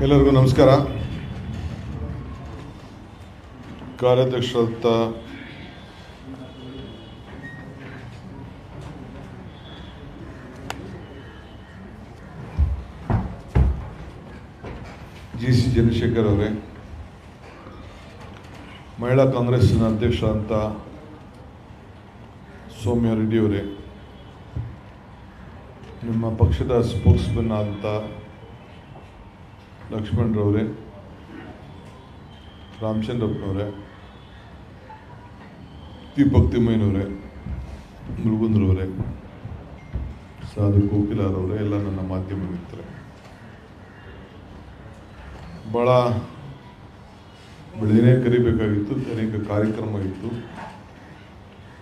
ಎಲ್ಲರಿಗೂ ನಮಸ್ಕಾರ. ಕಾರ್ಯಾಧ್ಯಕ್ಷರಾದ ಜಿಸಿ ಚಂದ್ರಶೇಖರ್ ಅವರೇ, ಮಹಿಳಾ ಕಾಂಗ್ರೆಸ್ಸಿನ ಅಧ್ಯಕ್ಷರಾದಂಥ ಸೌಮ್ಯ ರೆಡ್ಡಿ ಅವರೇ, ನಿಮ್ಮ ಪಕ್ಷದ ಸ್ಪೋಕ್ಸ್ಮನ್ ಆದಂಥ ಲಕ್ಷ್ಮಣರವರೇ, ರಾಮಚಂದ್ರಪ್ಪನವರೇ, ದೀಪಕ್ ತಿಮ್ಮಯ್ಯನವರೇ, ಮುರುಗಂದ್ರವರೇ, ಸಾಧು ಕೋಕಿಲಾರವರೇ, ಎಲ್ಲ ನನ್ನ ಮಾಧ್ಯಮ ಮಿತ್ರರೇ, ಭಾಳ ಬೆಳಗ್ಗೆ ಕರಿಬೇಕಾಗಿತ್ತು, ಅನೇಕ ಕಾರ್ಯಕ್ರಮ ಇತ್ತು.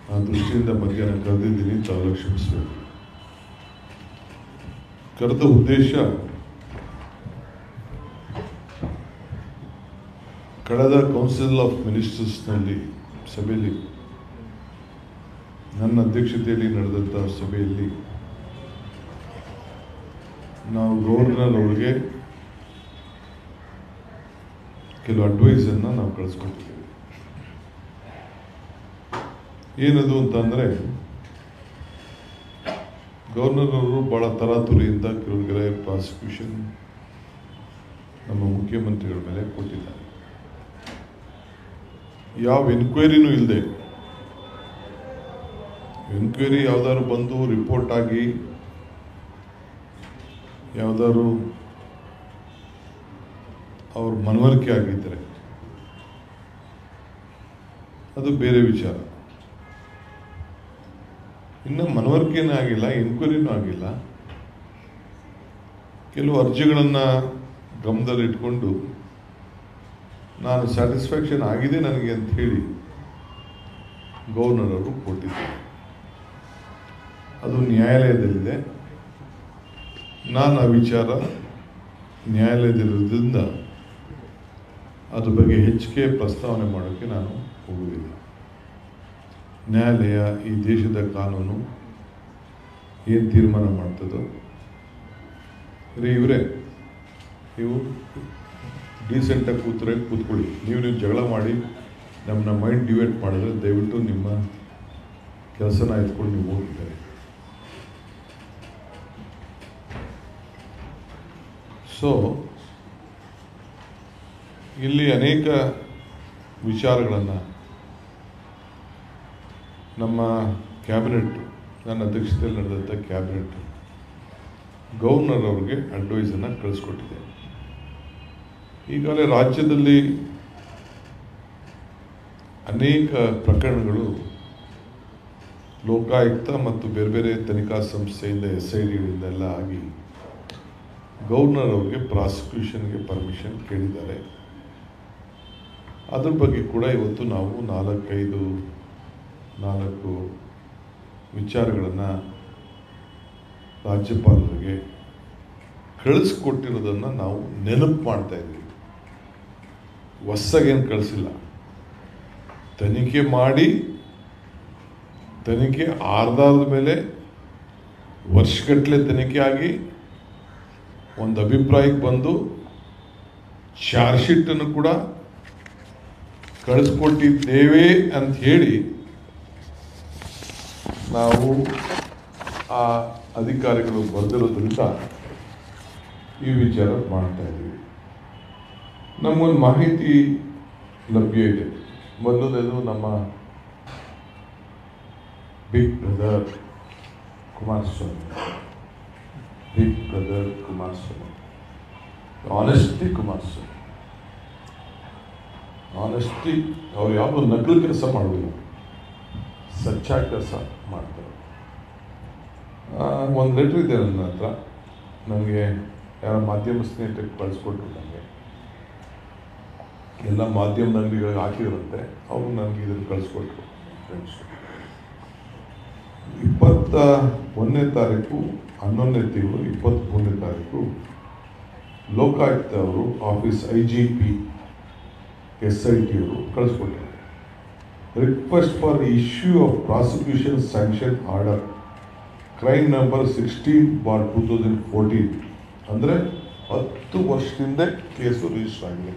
ಆ ದೃಷ್ಟಿಯಿಂದ ಮಧ್ಯಾಹ್ನ ಕರೆದಿದ್ದೀನಿ, ತಾವು ಕ್ಷಮಿಸಬೇಕು. ಕರೆದ ಉದ್ದೇಶ ಕಳೆದ ಕೌನ್ಸಿಲ್ ಆಫ್ ಮಿನಿಸ್ಟರ್ಸ್ನಲ್ಲಿ ಸಭೆಯಲ್ಲಿ, ನನ್ನ ಅಧ್ಯಕ್ಷತೆಯಲ್ಲಿ ನಡೆದಂಥ ಸಭೆಯಲ್ಲಿ ನಾವು ಗವರ್ನರ್ ಅವರಿಗೆ ಕೆಲವು ಅಡ್ವೈಸನ್ನು ನಾವು ಕಳಿಸ್ಕೊಟ್ಟಿದ್ದೇವೆ. ಏನದು ಅಂತಂದರೆ, ಗವರ್ನರ್ ಅವರು ಭಾಳ ತರಾತುರಿಯಿಂದ ಕೆಲವರಿಗೆ ಪ್ರಾಸಿಕ್ಯೂಷನ್ ನಮ್ಮ ಮುಖ್ಯಮಂತ್ರಿಗಳ ಮೇಲೆ ಕೊಟ್ಟಿದ್ದಾರೆ. ಯಾವ ಎನ್ಕ್ವೈರಿನೂ ಇಲ್ಲದೆ, ಎನ್ಕ್ವೈರಿ ಯಾವ್ದಾದ್ರು ಬಂದು ರಿಪೋರ್ಟ್ ಆಗಿ ಯಾವ್ದಾದ್ರು ಅವ್ರ ಮನವರಿಕೆ ಆಗಿದ್ದರೆ ಅದು ಬೇರೆ ವಿಚಾರ. ಇನ್ನು ಮನವರಿಕೆನೂ ಆಗಿಲ್ಲ, ಎನ್ಕ್ವೈರಿನೂ ಆಗಿಲ್ಲ. ಕೆಲವು ಅರ್ಜಿಗಳನ್ನು ಗಮನದಲ್ಲಿಟ್ಕೊಂಡು ನಾನು ಸ್ಯಾಟಿಸ್ಫ್ಯಾಕ್ಷನ್ ಆಗಿದೆ ನನಗೆ ಅಂತ ಹೇಳಿ ಗವರ್ನರ್ ಅವರು ಕೊಟ್ಟಿದ್ದಾರೆ. ಅದು ನ್ಯಾಯಾಲಯದಲ್ಲಿದೆ. ನಾನು ಆ ವಿಚಾರ ನ್ಯಾಯಾಲಯದಲ್ಲಿರೋದ್ರಿಂದ ಅದ್ರ ಬಗ್ಗೆ ಹೆಚ್ಚಿಗೆ ಪ್ರಸ್ತಾವನೆ ಮಾಡೋಕ್ಕೆ ನಾನು ಹೋಗುವುದಿಲ್ಲ. ನ್ಯಾಯಾಲಯ, ಈ ದೇಶದ ಕಾನೂನು ಏನು ತೀರ್ಮಾನ ಮಾಡ್ತದೋ, ಇವರೇ ನೀವು ಡೀಸೆಂಟಾಗಿ ಕೂತ್ಕೊಳ್ಳಿ. ನೀವು ಜಗಳ ಮಾಡಿ ನಮ್ಮನ್ನ ಮೈಂಡ್ ಡಿವೈಡ್ ಮಾಡಿದ್ರೆ ದಯವಿಟ್ಟು ನಿಮ್ಮ ಕೆಲಸನ ಎತ್ಕೊಂಡು ನೀವು ಹೋಗಿದ್ದಾರೆ. ಸೊ ಇಲ್ಲಿ ಅನೇಕ ವಿಚಾರಗಳನ್ನು ನಮ್ಮ ಕ್ಯಾಬಿನೆಟ್, ನನ್ನ ಅಧ್ಯಕ್ಷತೆಯಲ್ಲಿ ನಡೆದಂಥ ಕ್ಯಾಬಿನೆಟ್ ಗವರ್ನರ್ ಅವ್ರಿಗೆ ಅಡ್ವೈಸನ್ನು ಕಳಿಸ್ಕೊಟ್ಟಿದೆ. ಈಗಾಗಲೇ ರಾಜ್ಯದಲ್ಲಿ ಅನೇಕ ಪ್ರಕರಣಗಳು ಲೋಕಾಯುಕ್ತ ಮತ್ತು ಬೇರೆ ಬೇರೆ ತನಿಖಾ ಸಂಸ್ಥೆಯಿಂದ SIDಗಳಿಂದ ಎಲ್ಲ ಆಗಿ ಗವರ್ನರ್ ಅವರಿಗೆ ಪ್ರಾಸಿಕ್ಯೂಷನ್ಗೆ ಪರ್ಮಿಷನ್ ಕೇಳಿದ್ದಾರೆ. ಅದ್ರ ಬಗ್ಗೆ ಕೂಡ ಇವತ್ತು ನಾವು 4 ವಿಚಾರಗಳನ್ನು ರಾಜ್ಯಪಾಲರಿಗೆ ಕಳಿಸ್ಕೊಟ್ಟಿರೋದನ್ನು ನಾವು ನೆನಪು ಮಾಡ್ತಾ ಇದ್ದೀವಿ. ಹೊಸಗೇನು ಕಳಿಸಿಲ್ಲ. ತನಿಖೆ ಮಾಡಿ, ತನಿಖೆ ಆಧಾರದ ಮೇಲೆ ವರ್ಷಗಟ್ಟಲೆ ತನಿಖೆ ಆಗಿ ಒಂದು ಅಭಿಪ್ರಾಯಕ್ಕೆ ಬಂದು ಚಾರ್ಜ್ ಶೀಟನ್ನು ಕೂಡ ಕಳಿಸ್ಕೊಟ್ಟಿದ್ದೇವೆ ಅಂತ ಹೇಳಿ ನಾವು ಆ ಅಧಿಕಾರಿಗಳು ಬರೆದಿರೋದ್ರಿಂದ ಈ ವಿಚಾರ ಮಾಡ್ತಾ ಇದ್ದೀವಿ. ನಮಗೊಂದು ಮಾಹಿತಿ ಲಭ್ಯ ಇದೆ. ಮೊದಲನೇದು ನಮ್ಮ big brother Kumaraswamy, honesty Kumaraswamy. Honesty, ಅವ್ರು ಯಾವುದೋ ನಕಲು ಕೆಲಸ ಮಾಡೋದಿಲ್ಲ, ಸಚ್ಚಾಗಿ ಕೆಲಸ ಮಾಡ್ತಾರೆ. ಒಂದು ಲೆಟ್ರ್ ಇದೆ ನನ್ನ ಹತ್ರ, ನನಗೆ ಯಾರ ಮಾಧ್ಯಮ ಸ್ನೇಹಿತರಿಗೆ ಕಳಿಸ್ಕೊಟ್ರು. ನನಗೆ ಎಲ್ಲ ಮಾಧ್ಯಮದ ಅಂಗಡಿಗಳಿಗೆ ಹಾಕಿದ್ರಂತೆ, ಅವರು ನನಗೆ ಇದನ್ನು ಕಳಿಸ್ಕೊಟ್ರು. ಫ್ರೆಂಡ್ಸ್, 21ನೇ ತಾರೀಕು 11ನೇ ತಿಂಗಳು 23ನೇ ತಾರೀಕು ಲೋಕಾಯುಕ್ತ ಅವರು ಆಫೀಸ್ IGP SIT ಅವರು ಕಳಿಸ್ಕೊಟ್ಟಿದ್ದಾರೆ. Request for issue of prosecution sanction order, crime number 16/2014. ಅಂದರೆ 10 ವರ್ಷದಿಂದ ಕೇಸು ರಿಜಿಸ್ಟರ್ ಆಗಿದೆ.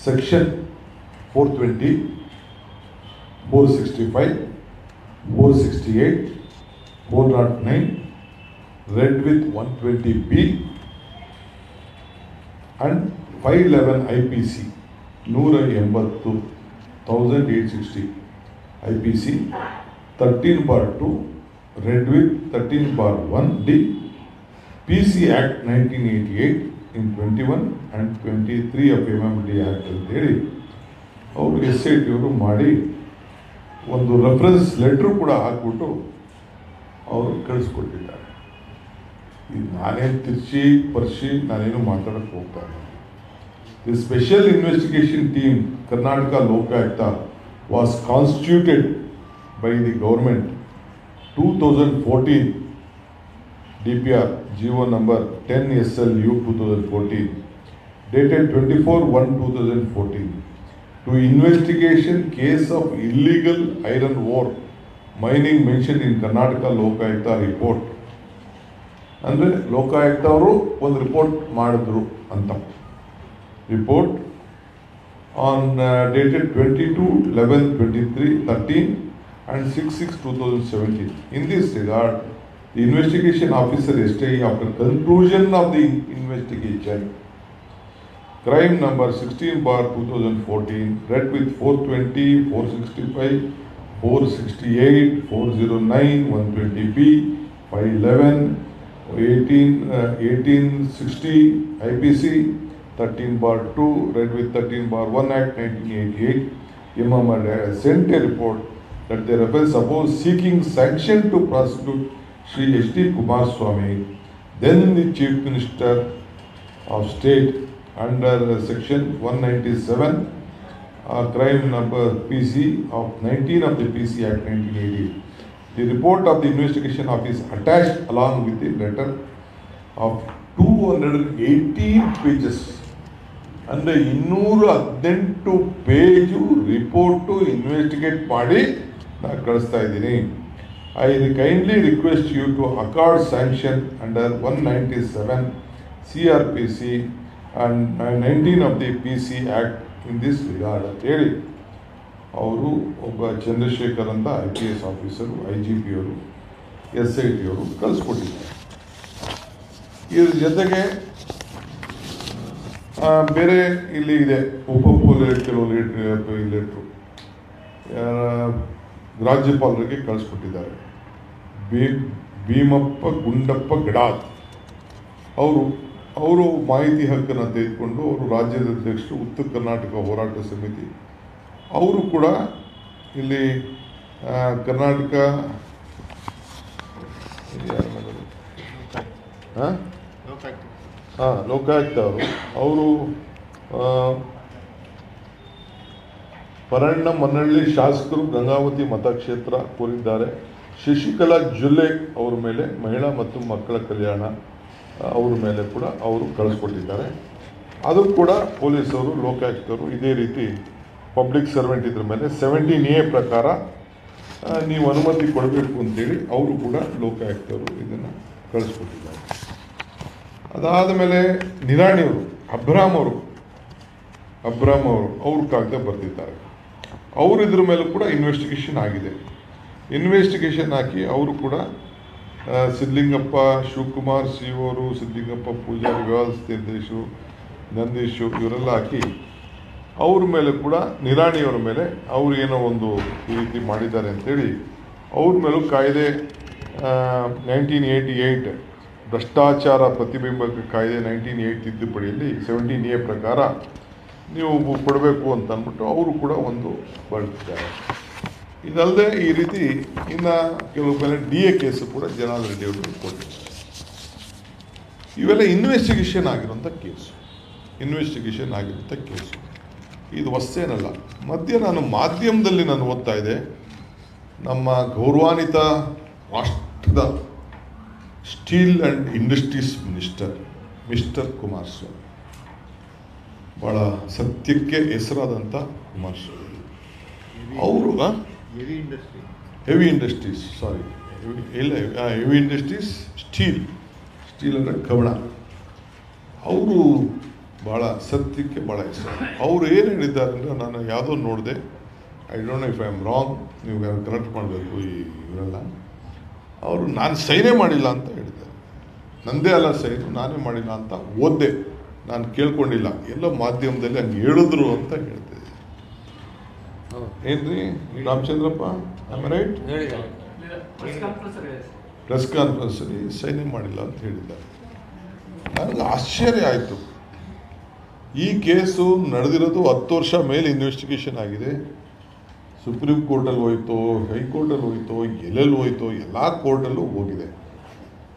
Section 420, 465, 468, 409, read with 120B and 511 IPC 180,860 IPC 13/2 read with 13/1D PC Act 1988 in 21 and 23 of MMD Act ಅಂತ ಹೇಳಿ ಅವರು SIT ಅವರು ಮಾಡಿ ಒಂದು ರೆಫರೆನ್ಸ್ ಲೆಟ್ರು ಕೂಡ ಹಾಕ್ಬಿಟ್ಟು ಅವರು ಕಳಿಸ್ಕೊಟ್ಟಿದ್ದಾರೆ. ಇದು ನಾನೇನು ತಿರ್ಚಿ ಪರಿಶಿ ನಾನೇನು ಮಾತಾಡಕ್ಕೆ ಹೋಗ್ತಾ ಇಲ್ಲ. The special investigation team Karnataka Lokayukta was constituted by the government 2014 DPR GO number 10 SLU 2014 dated 24/1/2014 to investigation case of illegal iron ore mining mentioned in Karnataka Lokayukta report. ಅಂದರೆ ಲೋಕಾಯುಕ್ತ ಅವರು ಒಂದು ರಿಪೋರ್ಟ್ ಮಾಡಿದ್ರು ಅಂತ. Report on dated 22/11/23 and 6/6/2017. In this regard, the investigation officer STI, after conclusion of the investigation, crime number 16/2014, read with 420, 465, 468, 409, 120B, 511, 1860 IPC, 13/2, read with 13/1 Act 1988, MMR sent a report that they were supposed seeking sanction to prosecute Sri H.D. Kumaraswamy, then the Chief Minister of State, under Section 197, crime number PC of 19 of the PC Act 1988. The report of the investigation office attached along with the letter of 218 pages. ಅಂದರೆ 218 page report investigate ಮಾಡಿ ನಾನು ಕಳಿಸ್ತಾ ಇದ್ದೀನಿ. I kindly request you to accord sanction under 197 CRPC and 19 of the PC Act in this regard ಅಂತ ಹೇಳಿ ಅವರು ಒಬ್ಬ ಚಂದ್ರಶೇಖರ್ ಅಂತ IPS ಆಫೀಸರು, IGP ಅವರು, SIT ಅವರು ಕಳಿಸ್ಕೊಟ್ಟಿದ್ದಾರೆ. ಇದ್ರ ಜೊತೆಗೆ ಬೇರೆ ಇಲ್ಲಿ ಇದೆ ಕೆಲವು ಲೆಟ್ರು ರಾಜ್ಯಪಾಲರಿಗೆ ಕಳಿಸ್ಕೊಟ್ಟಿದ್ದಾರೆ. ಭೀಮಪ್ಪ ಗುಂಡಪ್ಪ ಗಡಾದ್ ಅವರು ಮಾಹಿತಿ ಹಕ್ಕನ್ನು ತೆಗೆದುಕೊಂಡು ಅವರು ರಾಜ್ಯದ ಅಧ್ಯಕ್ಷರು, ಉತ್ತರ ಕರ್ನಾಟಕ ಹೋರಾಟ ಸಮಿತಿ, ಅವರು ಕೂಡ ಇಲ್ಲಿ ಕರ್ನಾಟಕ ಲೋಕಾಯುಕ್ತ ಅವರು ಪರಣ್ಣ ಮನ್ನಳ್ಳಿ ಶಾಸಕರು ಗಂಗಾವತಿ ಮತಕ್ಷೇತ್ರ ಕೋರಿದ್ದಾರೆ. ಶಶಿಕಲಾ ಜುಲ್ಲೆ ಅವರ ಮೇಲೆ, ಮಹಿಳಾ ಮತ್ತು ಮಕ್ಕಳ ಕಲ್ಯಾಣ ಅವ್ರ ಮೇಲೆ ಕೂಡ ಅವರು ಕಳಿಸ್ಕೊಟ್ಟಿದ್ದಾರೆ. ಅದು ಕೂಡ ಪೊಲೀಸರು, ಲೋಕಾಯುಕ್ತರು ಇದೇ ರೀತಿ ಪಬ್ಲಿಕ್ ಸರ್ವೆಂಟ್ ಇದ್ರ ಮೇಲೆ 17A ಪ್ರಕಾರ ನೀವು ಅನುಮತಿ ಕೊಡಬೇಕು ಅಂತೇಳಿ ಅವರು ಕೂಡ ಲೋಕಾಯುಕ್ತರು ಇದನ್ನು ಕಳಿಸ್ಕೊಟ್ಟಿದ್ದಾರೆ. ಅದಾದ ಮೇಲೆ ನಿರಾಣಿಯವರು, ಅಬ್ರಾಮ್ ಅವರು ಅವ್ರ ಕಾಗದ ಬರೆದಿದ್ದಾರೆ. ಅವರು ಇದ್ರ ಮೇಲೂ ಕೂಡ ಇನ್ವೆಸ್ಟಿಗೇಷನ್ ಆಗಿದೆ. ಇನ್ವೆಸ್ಟಿಗೇಷನ್ ಹಾಕಿ ಅವರು ಕೂಡ ಸಿದ್ಧಲಿಂಗಪ್ಪ, ಶಿವಕುಮಾರ್ ಸಿ ಅವರು, ಸಿದ್ಧಲಿಂಗಪ್ಪ ಪೂಜಾರಿ, ವ್ಯವಸ್ಥೆ ನಿರ್ದೇಶು, ನಂದೀಶು ಇವರೆಲ್ಲ ಹಾಕಿ ಅವ್ರ ಮೇಲೆ ಕೂಡ, ನಿರಾಣಿಯವರ ಮೇಲೆ ಅವ್ರು ಏನೋ ಒಂದು ಈ ರೀತಿ ಮಾಡಿದ್ದಾರೆ ಅಂಥೇಳಿ ಅವ್ರ ಮೇಲೂ ಕಾಯ್ದೆ 1988 ಭ್ರಷ್ಟಾಚಾರ ಪ್ರತಿಬಿಂಬಕ ಕಾಯ್ದೆ 1908 ತಿದ್ದುಪಡಿಯಲ್ಲಿ 17A ಪ್ರಕಾರ ನೀವು ಕೊಡಬೇಕು ಅಂತ ಅಂದ್ಬಿಟ್ಟು ಅವರು ಕೂಡ ಒಂದು ಬರ್ತಿದ್ದಾರೆ. ಇದಲ್ಲದೆ ಈ ರೀತಿ ಇನ್ನು ಕೆಲವು ಮೇಲೆ DA ಕೇಸು ಕೂಡ ಜನಾರ್ದನ್ ರೆಡ್ಡಿ ಅವರು ಕೊಟ್ಟಿದ್ದಾರೆ. ಇವೆಲ್ಲ ಇನ್ವೆಸ್ಟಿಗೇಷನ್ ಆಗಿರುವಂಥ ಕೇಸು. ಇದು ಹೊಸೇನಲ್ಲ. ಮಧ್ಯೆ ನಾನು ಮಾಧ್ಯಮದಲ್ಲಿ ಓದ್ತಾ ಇದ್ದೆ, ನಮ್ಮ ಗೌರವಾನ್ವಿತ ರಾಷ್ಟ್ರದ steel and industries mister Kumaraswamy, ಭಾಳ ಸತ್ಯಕ್ಕೆ ಹೆಸರಾದಂಥ ಕುಮಾರಸ್ವಾಮಿ ಅವರು ಹೆವಿ ಇಂಡಸ್ಟ್ರೀಸ್ ಸ್ಟೀಲ್ ಅಂದರೆ ಕವಣ, ಅವರು ಭಾಳ ಸತ್ಯಕ್ಕೆ ಭಾಳ ಇಷ್ಟ. ಅವರು ಏನು ಹೇಳಿದ್ದಾರೆ ಅಂದರೆ, ನಾನು ಯಾವುದೋ ನೋಡಿದೆ, I don't no if I am wrong, ನೀವು ಕರೆಕ್ಟ್ ಮಾಡಬೇಕು ಇವರೆಲ್ಲ. ಅವರು ನಾನು ಸೈನೇ ಮಾಡಿಲ್ಲ ಅಂತ ಹೇಳಿದ್ದಾರೆ. ನಂದೇ ಅಲ್ಲ ಸೈನು, ನಾನೇ ಮಾಡಿಲ್ಲ ಅಂತ ಓದ್ದೆ, ನಾನು ಕೇಳ್ಕೊಂಡಿಲ್ಲ, ಎಲ್ಲೋ ಮಾಧ್ಯಮದಲ್ಲಿ ಹಂಗೆ ಹೇಳಿದ್ರು ಅಂತ ಹೇಳ್ತಿದ್ದೆ. ಏನ್ರಿ ರಾಮಚಂದ್ರಪ್ಪ, ರೈಟ್? ಪ್ರೆಸ್ ಕಾನ್ಫರೆನ್ಸಲ್ಲಿ ಸೈನೇ ಮಾಡಿಲ್ಲ ಅಂತ ಹೇಳಿದ್ದಾರೆ. ನನಗೆ ಆಶ್ಚರ್ಯ ಆಯಿತು. ಈ ಕೇಸು ನಡೆದಿರೋದು 10 ವರ್ಷ ಮೇಲೆ ಇನ್ವೆಸ್ಟಿಗೇಷನ್ ಆಗಿದೆ. ಸುಪ್ರೀಂ ಕೋರ್ಟಲ್ಲಿ ಹೋಯ್ತೋ, ಹೈಕೋರ್ಟಲ್ಲಿ ಹೋಯ್ತೋ, ಎಲ್ಲೆಲ್ಲಿ ಹೋಯ್ತೋ, ಎಲ್ಲ ಕೋರ್ಟಲ್ಲೂ ಹೋಗಿದೆ.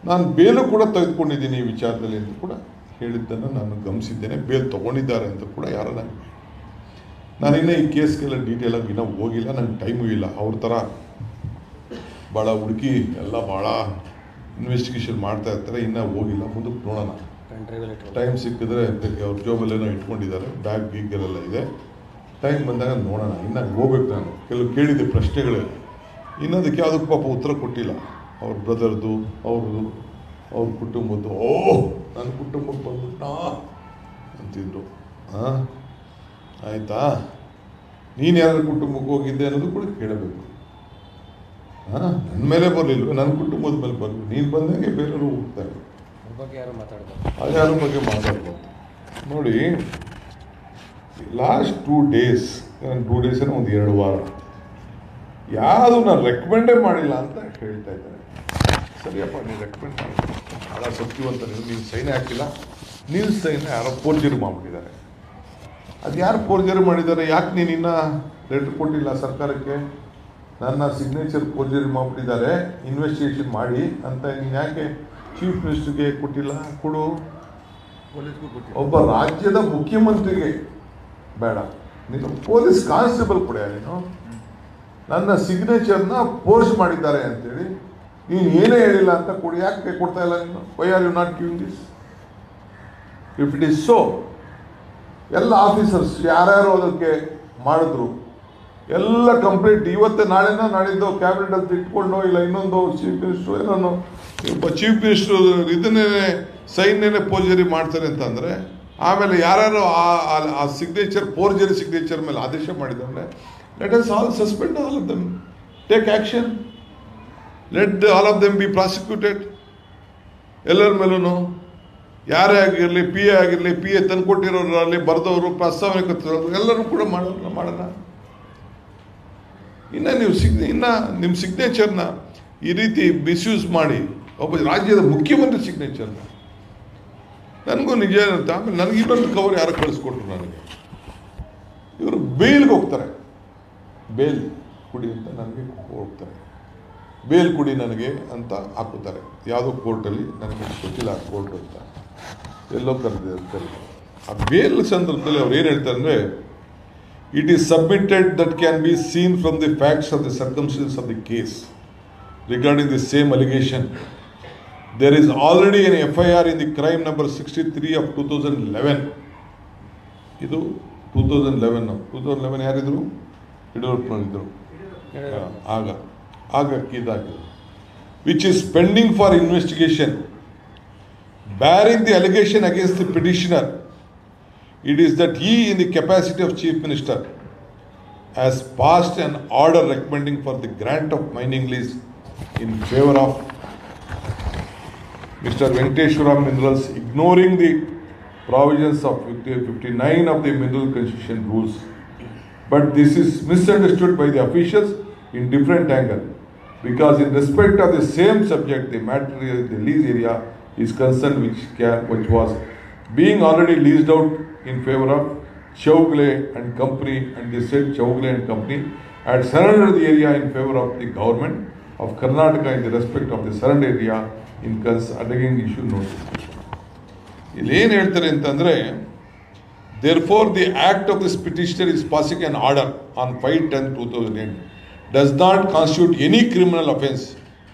ನಾನು ಬೇಲು ಕೂಡ ತೆಗೆದುಕೊಂಡಿದ್ದೀನಿ ಈ ವಿಚಾರದಲ್ಲಿ ಅಂತ ಕೂಡ ಹೇಳಿದ್ದನ್ನು ನಾನು ಗಮನಿಸಿದ್ದೇನೆ. ಬೇಲ್ ತೊಗೊಂಡಿದ್ದಾರೆ ಅಂತ ಕೂಡ ಯಾರು ನಾನಿನ್ನೂ ಈ ಕೇಸ್ಗೆಲ್ಲ ಡೀಟೇಲಾಗಿ ಇನ್ನೂ ಹೋಗಿಲ್ಲ, ನನಗೆ ಟೈಮು ಇಲ್ಲ. ಅವ್ರ ಥರ ಭಾಳ ಹುಡುಕಿ ಎಲ್ಲ ಭಾಳ ಇನ್ವೆಸ್ಟಿಗೇಷನ್ ಮಾಡ್ತಾ ಇರ್ತಾರೆ, ಇನ್ನೂ ಹೋಗಿಲ್ಲ. ಮುಂದಕ್ಕೆ ನೋಡೋಣ, ಟೈಮ್ ಸಿಕ್ಕಿದ್ರೆ ಅವ್ರ ಜೋಬಲ್ಲೇನೋ ಇಟ್ಕೊಂಡಿದ್ದಾರೆ, ಬ್ಯಾಗ್ ಗೀಗಲ್ಲೆಲ್ಲ ಇದೆ. ಟೈಮ್ ಬಂದಾಗ ನೋಡೋಣ. ಇನ್ನು ಹೋಗ್ಬೇಕು. ನಾನು ಕೆಲವು ಕೇಳಿದ್ದೆ ಪ್ರಶ್ನೆಗಳಲ್ಲಿ, ಇನ್ನೊಂದಕ್ಕೆ ಯಾವುದಕ್ಕೆ ಪಾಪ ಉತ್ತರ ಕೊಟ್ಟಿಲ್ಲ. ಅವ್ರ ಬ್ರದರ್ದು, ಅವ್ರದ್ದು, ಅವ್ರ ಕುಟುಂಬದ್ದು. ನನ್ನ ಕುಟುಂಬಕ್ಕೆ ಬಂದ್ಬಿಟ್ನಾ ಅಂತಿದ್ರು. ಆಯಿತಾ, ನೀನು ಯಾರ ಕುಟುಂಬಕ್ಕೆ ಹೋಗಿದ್ದೆ ಅನ್ನೋದು ಕೂಡ ಕೇಳಬೇಕು. ನನ್ನ ಮೇಲೆ ಬರಲಿಲ್ಲ, ನನ್ನ ಕುಟುಂಬದ ಮೇಲೆ ಬರಲಿ. ನೀನು ಬಂದಂಗೆ ಬೇರೆಯವರು ಹೋಗ್ತಾರೆ, ಯಾರ ಬಗ್ಗೆ ಮಾತಾಡ್ಬೋದು. ನೋಡಿ, ಲಾಸ್ಟ್ 2 days, 2 days ಏನೋ ಒಂದು 2 ವಾರ ಯಾವುದು ನಾನು ರೆಕಮೆಂಡೇ ಮಾಡಿಲ್ಲ ಅಂತ ಹೇಳ್ತಾ ಇದ್ದಾರೆ. ಸರಿಯಪ್ಪ, ನೀನು ರೆಕಮೆಂಡ್ ಮಾಡಿ, ಭಾಳ ಸತ್ಯವಂತ ನೀನು ಸೈನೇ ಹಾಕಿಲ್ಲ, ನೀನು ಸೈನ್ ಯಾರೋ ಫೋರ್ಜರಿ ಮಾಡಿಬಿಟ್ಟಿದ್ದಾರೆ. ಅದು ಯಾರು ಫೋರ್ಜರಿ ಮಾಡಿದ್ದಾರೆ? ಯಾಕೆ ನೀನು ಇನ್ನೂ ಲೆಟ್ರ್ ಕೊಟ್ಟಿಲ್ಲ ಸರ್ಕಾರಕ್ಕೆ? ನನ್ನ ಸಿಗ್ನೇಚರ್ ಫೋರ್ಜರಿ ಮಾಡಿಬಿಟ್ಟಿದ್ದಾರೆ, ಇನ್ವೆಸ್ಟಿಗೇಷನ್ ಮಾಡಿ ಅಂತ ನೀನು ಯಾಕೆ ಚೀಫ್ ಮಿನಿಸ್ಟರ್ಗೆ ಕೊಟ್ಟಿಲ್ಲ? ಕೊಡು. ಒಬ್ಬ ರಾಜ್ಯದ ಮುಖ್ಯಮಂತ್ರಿಗೆ ಬೇಡ, ನೀನು ಪೊಲೀಸ್ ಕಾನ್ಸ್ಟೇಬಲ್ ಕೊಡ್ಯಾ? ನೀನು ನನ್ನ ಸಿಗ್ನೇಚರ್ನ ಫೋರ್ಸ್ ಮಾಡಿದ್ದಾರೆ ಅಂತೇಳಿ ನೀನು ಏನೇ ಹೇಳಿಲ್ಲ ಅಂತ ಕೊಡಿ. ಯಾಕೆ ಕೊಡ್ತಾ ಇಲ್ಲ ನೀನು? Why are you not giving this? If it is so, ಎಲ್ಲ ಆಫೀಸರ್ಸ್ ಯಾರ್ಯಾರು ಅದಕ್ಕೆ ಮಾಡಿದ್ರು ಎಲ್ಲ ಕಂಪ್ಲೀಟ್ ಇವತ್ತೇ ನಾಳೆನೋ ನಾಳಿದ್ದು ಕ್ಯಾಬಿನೆಟಲ್ಲಿ ಇಟ್ಕೊಂಡು, ಇಲ್ಲ ಇನ್ನೊಂದು ಚೀಫ್ ಮಿನಿಸ್ಟ್ರು ಏನೋ ಚೀಫ್ ಮಿನಿಸ್ಟ್ರು ಇದನ್ನೇ ಸೈನ್ಯನೇ ಫೋರ್ಜರಿ ಮಾಡ್ತಾರೆ ಅಂತಂದರೆ, ಆಮೇಲೆ ಯಾರ್ಯಾರು ಆ ಸಿಗ್ನೇಚರ್ ಫೋರ್ಜರಿ ಸಿಗ್ನೇಚರ್ ಮೇಲೆ ಆದೇಶ ಮಾಡಿದ್ದಾರೆ, let us all suspend all of them, take action, let all of them B prosecuted. ಎಲ್ಲರ ಮೇಲೂ ಯಾರೇ ಆಗಿರಲಿ, ಪಿ ಎ ಆಗಿರಲಿ, ಪಿ ಎ ತಂದು ಕೊಟ್ಟಿರೋರಲ್ಲಿ ಬರೆದವರು, ಪ್ರಸ್ತಾವನೆ ಕೊಟ್ಟಿರೋರು ಎಲ್ಲರೂ ಕೂಡ ಮಾಡೋಣ. ಇನ್ನು ನೀವು ನಿಮ್ಮ ಸಿಗ್ನೇಚರ್ನ ಈ ರೀತಿ ಮಿಸ್ಯೂಸ್ ಮಾಡಿ, ಒಬ್ಬ ರಾಜ್ಯದ ಮುಖ್ಯಮಂತ್ರಿ ಸಿಗ್ನೇಚರ್ನ, ನನಗೂ ನಿಜ ಅಂತ. ಆಮೇಲೆ ನನಗೆ ಇನ್ನೊಂದು ಕವರ್ ಯಾರು ಕಳಿಸ್ಕೊಟ್ರು ನನಗೆ, ಇವರು ಬೇಲ್ಗೆ ಹೋಗ್ತಾರೆ, ಬೇಲ್ ಕುಡಿ ಅಂತ ನನಗೆ ಹೋಗ್ತಾರೆ, ಬೇಲ್ ಕುಡಿ ನನಗೆ ಅಂತ ಹಾಕುತ್ತಾರೆ. ಯಾವುದೋ ಕೋರ್ಟಲ್ಲಿ, ನನಗೆ ಗೊತ್ತಿಲ್ಲ ಆ ಕೋರ್ಟ್ ಅಂತ, ಎಲ್ಲೋ ಕರೆದಿರ್ತಾರೆ. ಆ ಬೇಲ್ ಸಂದರ್ಭದಲ್ಲಿ ಅವ್ರು ಏನು ಹೇಳ್ತಾರೆ ಅಂದರೆ, it is submitted that can be seen from the facts of the circumstances of the case regarding the same allegation. There is already an FIR in the crime number 63 of 2011. ಇದು 2011 ಯಾರಿದ್ರು? ಯಡಿಯೂರಪ್ಪನವರಿದ್ದರು. ಆಗ ಇದಾಗಿದೆ, which is pending for investigation, bearing the allegation against the petitioner. It is that he, in the capacity of Chief Minister, has passed an order recommending for the grant of mining lease in favor of Mr. Venkateshwara Minerals, ignoring the provisions of 59 of the Mineral Concession Rules. But this is misunderstood by the officials in different angle, because in respect of the same subject, the matter in the lease area is concerned, which was being already leased out in favor of Chaugle and Company, and they said Chaugle and Company had surrendered the area in favor of the government of Karnataka in the respect of the surrender area in undergoing issue notice. ಇಲ್ಲಿ ಏನು ಹೇಳ್ತಾರೆ ಅಂತಂದರೆ, therefore the act of this petitioner is passing an order on 5/10/2008 does not constitute any criminal offence,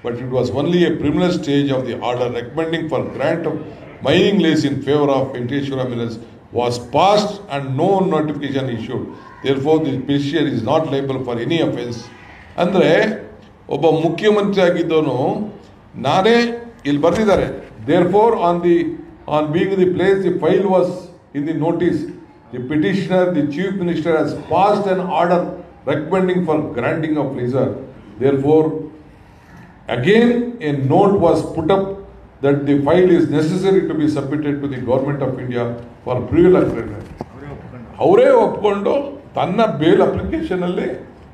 but it was only a preliminary stage of the order recommending for grant of mining lease in favor of Venkateshwara Minerals was passed and no notification issued. Therefore, the petitioner is not liable for any offence. ಅಂದರೆ ಒಬ್ಬ ಮುಖ್ಯಮಂತ್ರಿ ಆಗಿದ್ದವನು, ನಾನೇ ಇಲ್ಲಿ ಬರೆದಿದ್ದಾರೆ, therefore on the On being in the place, the file was in the notice. The petitioner, the chief minister, has passed an order recommending for granting of leisure. Therefore, again a note was put up that the file is necessary to be submitted to the government of India for approval. ಅವರೇ ಒಪ್ಕೊಂಡು ತನ್ನ bale application ಅಲ್ಲಿ